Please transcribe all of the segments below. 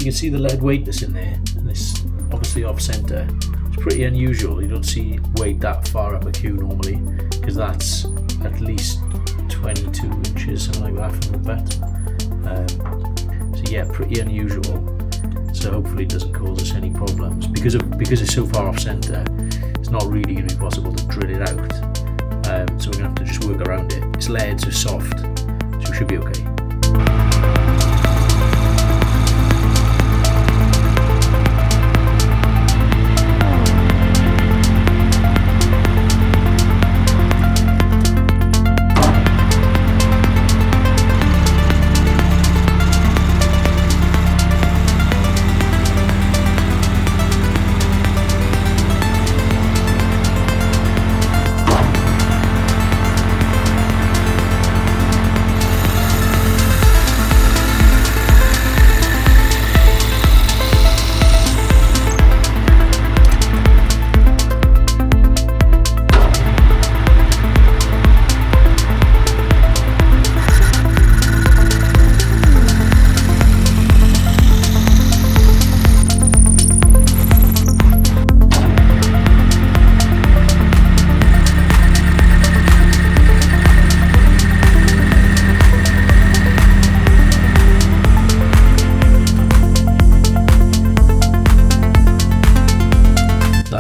you can see the lead weight that's in there, and it's obviously off centre. It's pretty unusual. You don't see weight that far up a cue normally, because that's at least 22 inches, something like that, from the butt. So yeah, pretty unusual. So hopefully it doesn't cause us any problems. Because it's so far off centre, it's not really going to be possible to drill it out. So we're going to have to just work around it. It's lead, so it's soft, so it should be okay.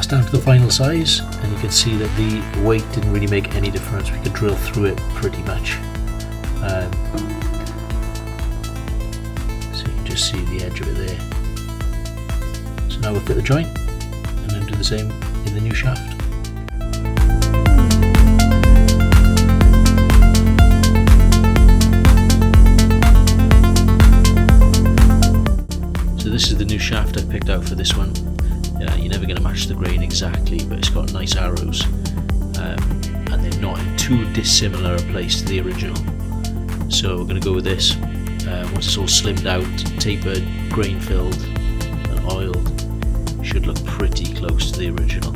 Down to the final size, and you can see that the weight didn't really make any difference. We could drill through it pretty much. So you can just see the edge of it there. So now we'll fit the joint and then do the same in the new shaft. So this is the new shaft I picked out for this one. You're never going to match the grain exactly, but it's got nice arrows, and they're not in too dissimilar a place to the original. So we're going to go with this. Once it's all slimmed out, tapered, grain filled and oiled, it should look pretty close to the original.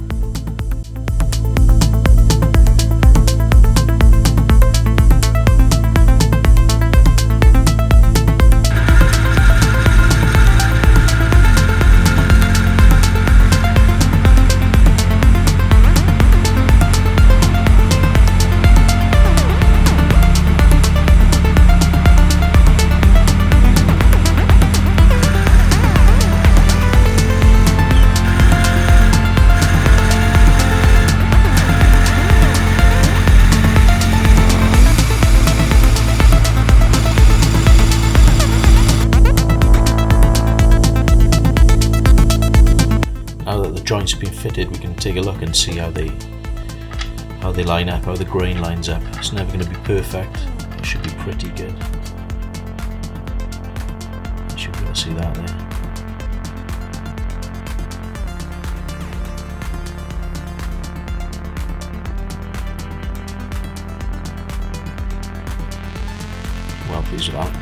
Joints have been fitted, we can take a look and see how they line up, how the grain lines up. It's never going to be perfect, it should be pretty good. You should be able to see that there. Well pleased with that.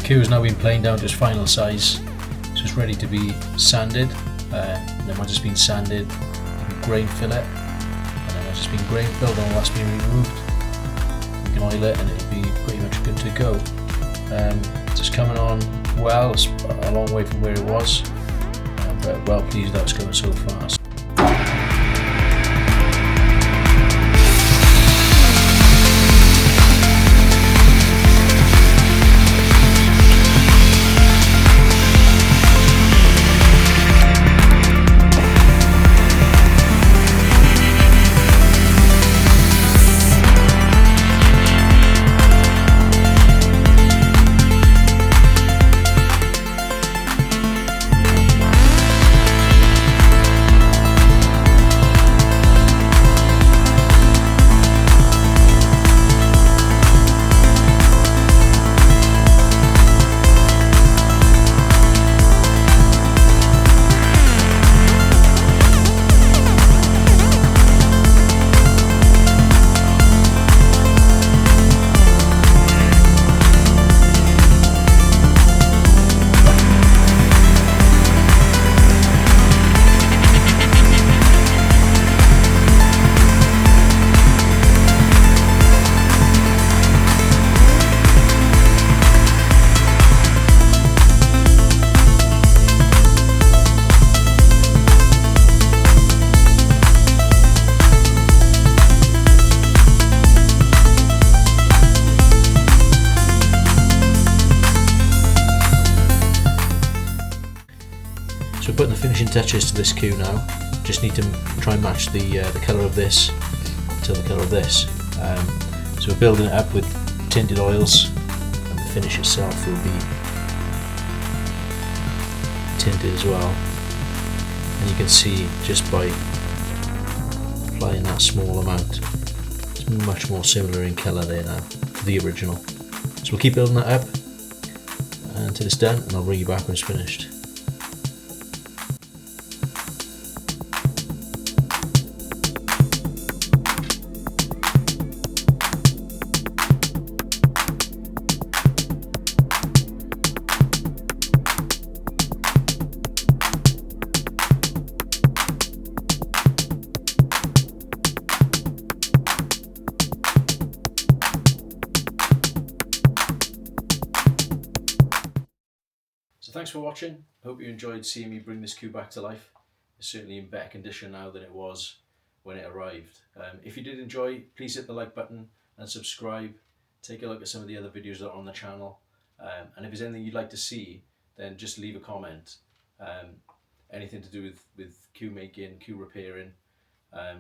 cue has now been planed down to its final size, so it's ready to be sanded. And then once it's been sanded, you can grain fill it, and then once it's been grain filled and all that's been removed, you can oil it and it'll be pretty much good to go. It's coming on well. It's a long way from where it was, but well pleased that it's going so fast. So we're putting the finishing touches to this cue now. Just need to try and match the colour of this to the colour of this. So we're building it up with tinted oils, and the finish itself will be tinted as well. And you can see just by applying that small amount, it's much more similar in colour there now to the original. So we'll keep building that up until it's done, and I'll bring you back when it's finished. So thanks for watching. I hope you enjoyed seeing me bring this cue back to life. It's certainly in better condition now than it was when it arrived. If you did enjoy, please hit the like button and subscribe. Take a look at some of the other videos that are on the channel. And if there's anything you'd like to see, then just leave a comment. Anything to do with cue making, cue repairing,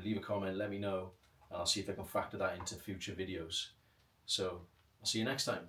leave a comment, let me know, and I'll see if I can factor that into future videos. So I'll see you next time.